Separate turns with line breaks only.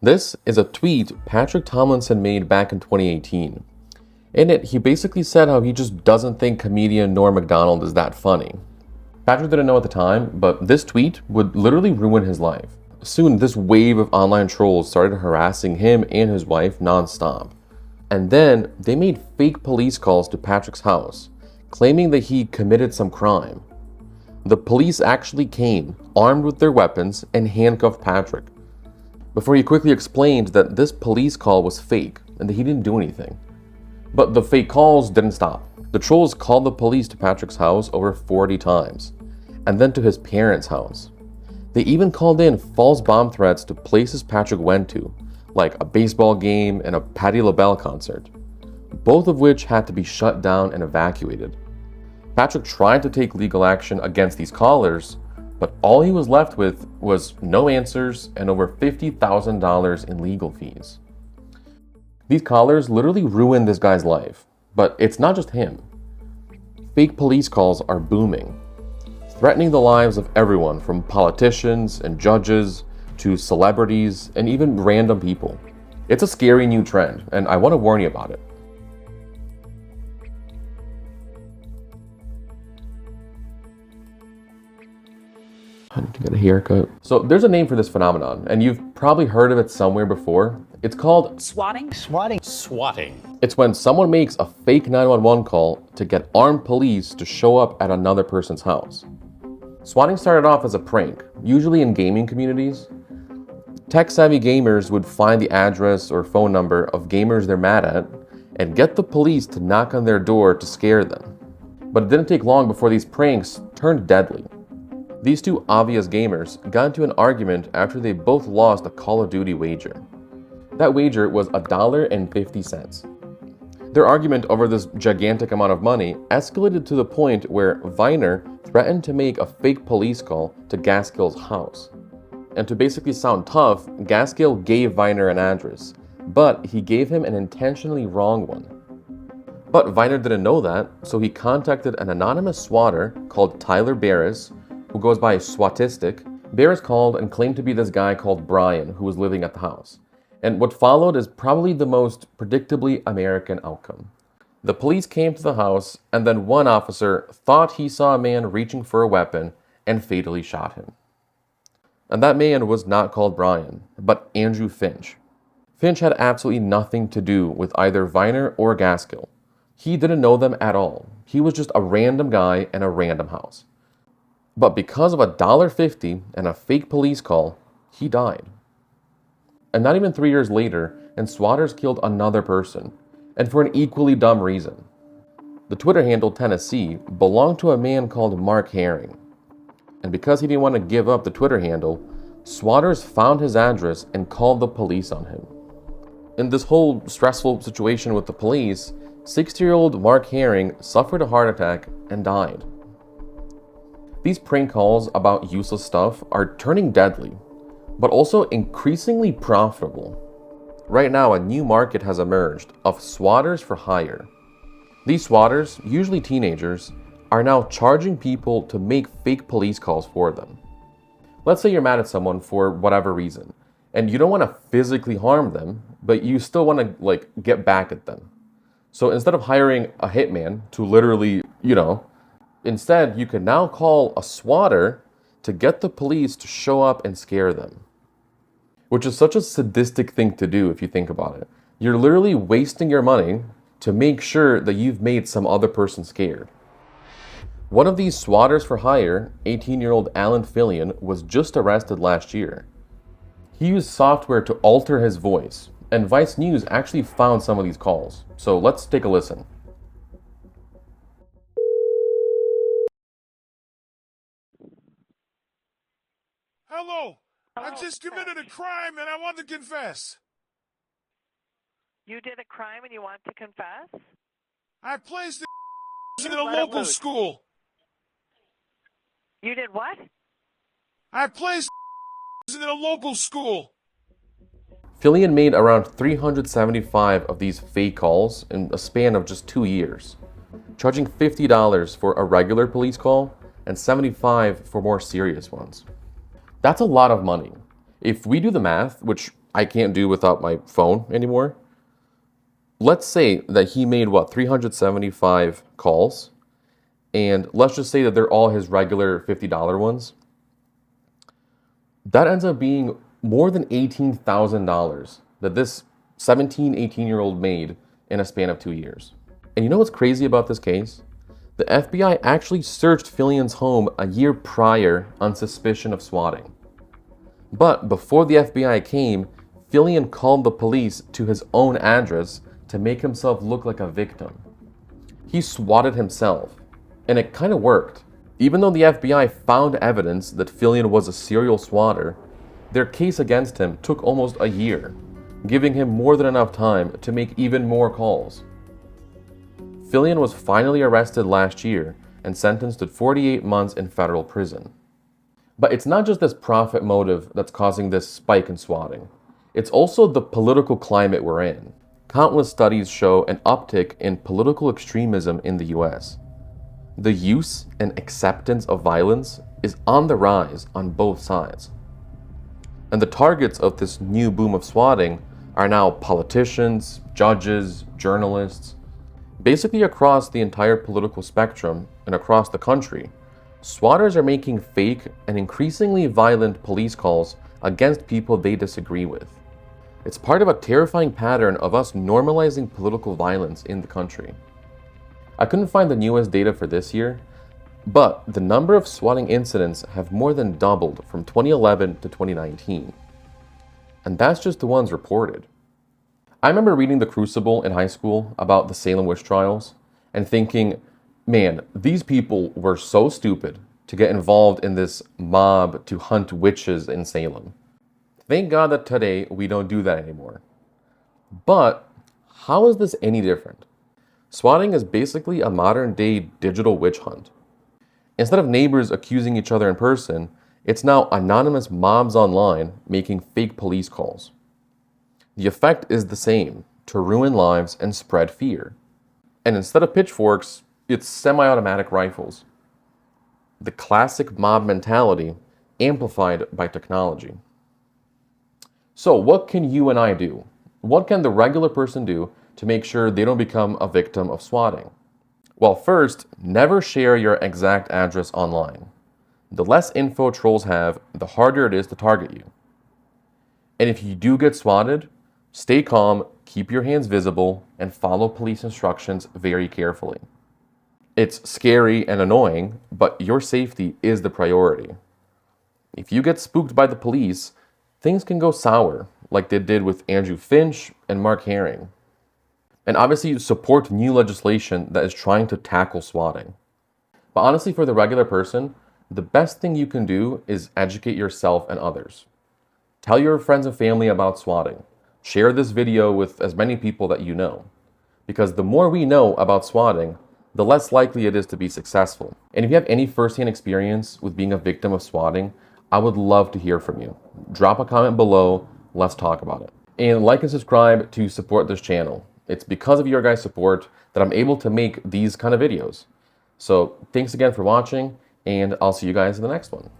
This is a tweet Patrick Tomlinson made back in 2018. In it, he basically said how he just doesn't think comedian Norm Macdonald is that funny. Patrick didn't know at the time, but this tweet would literally ruin his life. Soon, this wave of online trolls started harassing him and his wife nonstop. And then, they made fake police calls to Patrick's house, claiming that he committed some crime. The police actually came, armed with their weapons, and handcuffed Patrick, before he quickly explained that this police call was fake and that he didn't do anything. But the fake calls didn't stop. The trolls called the police to Patrick's house over 40 times, and then to his parents' house. They even called in false bomb threats to places Patrick went to, like a baseball game and a Patti LaBelle concert, both of which had to be shut down and evacuated. Patrick tried to take legal action against these callers, but all he was left with was no answers and over $50,000 in legal fees. These callers literally ruined this guy's life, but it's not just him. Fake police calls are booming, threatening the lives of everyone from politicians and judges to celebrities and even random people. It's a scary new trend, and I want to warn you about it. I need to get a haircut. So there's a name for this phenomenon, and you've probably heard of it somewhere before. It's called
swatting. Swatting.
It's when someone makes a fake 911 call to get armed police to show up at another person's house. Swatting started off as a prank, usually in gaming communities. Tech-savvy gamers would find the address or phone number of gamers they're mad at and get the police to knock on their door to scare them. But it didn't take long before these pranks turned deadly. These two obvious gamers got into an argument after they both lost a Call of Duty wager. That wager was $1.50. Their argument over this gigantic amount of money escalated to the point where Viner threatened to make a fake police call to Gaskell's house. And to basically sound tough, Gaskell gave Viner an address, but he gave him an intentionally wrong one. But Viner didn't know that, so he contacted an anonymous swatter called Tyler Barris, who goes by Swattistic. Barris called and claimed to be this guy called Brian who was living at the house. And what followed is probably the most predictably American outcome. The police came to the house, and then one officer thought he saw a man reaching for a weapon and fatally shot him. And that man was not called Brian, but Andrew Finch. Finch had absolutely nothing to do with either Viner or Gaskell. He didn't know them at all. He was just a random guy in a random house. But because of $1.50 and a fake police call, he died. And not even 3 years later, and Swatters killed another person, and for an equally dumb reason. The Twitter handle Tennessee belonged to a man called Mark Herring. And because he didn't want to give up the Twitter handle, Swatters found his address and called the police on him. In this whole stressful situation with the police, 60-year-old Mark Herring suffered a heart attack and died. These prank calls about useless stuff are turning deadly, but also increasingly profitable. Right now, a new market has emerged of swatters for hire. These swatters, usually teenagers, are now charging people to make fake police calls for them. Let's say you're mad at someone for whatever reason, and you don't want to physically harm them, but you still want to get back at them. So instead of hiring a hitman to literally, instead you can now call a swatter to get the police to show up and scare them. Which is such a sadistic thing to do if you think about it. You're literally wasting your money to make sure that you've made some other person scared. One of these swatters for hire, 18-year-old Alan Fillion, was just arrested last year. He used software to alter his voice, and Vice News actually found some of these calls. So let's take a listen.
Hello. I just committed a crime and I want to confess.
You did a crime and you want to confess?
I placed in a local school.
You did what?
I placed in a local school.
Fillion made around 375 of these fake calls in a span of just 2 years, charging $50 for a regular police call and $75 for more serious ones. That's a lot of money. If we do the math, which I can't do without my phone anymore. Let's say that he made, 375 calls, and let's just say that they're all his regular $50 ones. That ends up being more than $18,000 that this 17, 18-year-old made in a span of 2 years. And you know what's crazy about this case? The FBI actually searched Fillion's home a year prior on suspicion of swatting. But before the FBI came, Fillion called the police to his own address to make himself look like a victim. He swatted himself, and it kind of worked. Even though the FBI found evidence that Fillion was a serial swatter, their case against him took almost a year, giving him more than enough time to make even more calls. Fillion was finally arrested last year and sentenced to 48 months in federal prison. But it's not just this profit motive that's causing this spike in swatting. It's also the political climate we're in. Countless studies show an uptick in political extremism in the US. The use and acceptance of violence is on the rise on both sides. And the targets of this new boom of swatting are now politicians, judges, journalists. Basically across the entire political spectrum and across the country, swatters are making fake and increasingly violent police calls against people they disagree with. It's part of a terrifying pattern of us normalizing political violence in the country. I couldn't find the newest data for this year, but the number of swatting incidents have more than doubled from 2011 to 2019. And that's just the ones reported. I remember reading The Crucible in high school about the Salem witch trials and thinking, man, these people were so stupid to get involved in this mob to hunt witches in Salem. Thank God that today we don't do that anymore. But how is this any different? Swatting is basically a modern-day digital witch hunt. Instead of neighbors accusing each other in person, it's now anonymous mobs online making fake police calls. The effect is the same, to ruin lives and spread fear. And instead of pitchforks, it's semi-automatic rifles. The classic mob mentality amplified by technology. So what can you and I do? What can the regular person do to make sure they don't become a victim of swatting? Well, first, never share your exact address online. The less info trolls have, the harder it is to target you. And if you do get swatted, stay calm, keep your hands visible, and follow police instructions very carefully. It's scary and annoying, but your safety is the priority. If you get spooked by the police, things can go sour, like they did with Andrew Finch and Mark Herring. And obviously support new legislation that is trying to tackle swatting. But honestly, for the regular person, the best thing you can do is educate yourself and others. Tell your friends and family about swatting. Share this video with as many people that you know. Because the more we know about swatting, the less likely it is to be successful. And if you have any firsthand experience with being a victim of swatting, I would love to hear from you. Drop a comment below, let's talk about it. And like and subscribe to support this channel. It's because of your guys' support that I'm able to make these kind of videos. So thanks again for watching, and I'll see you guys in the next one.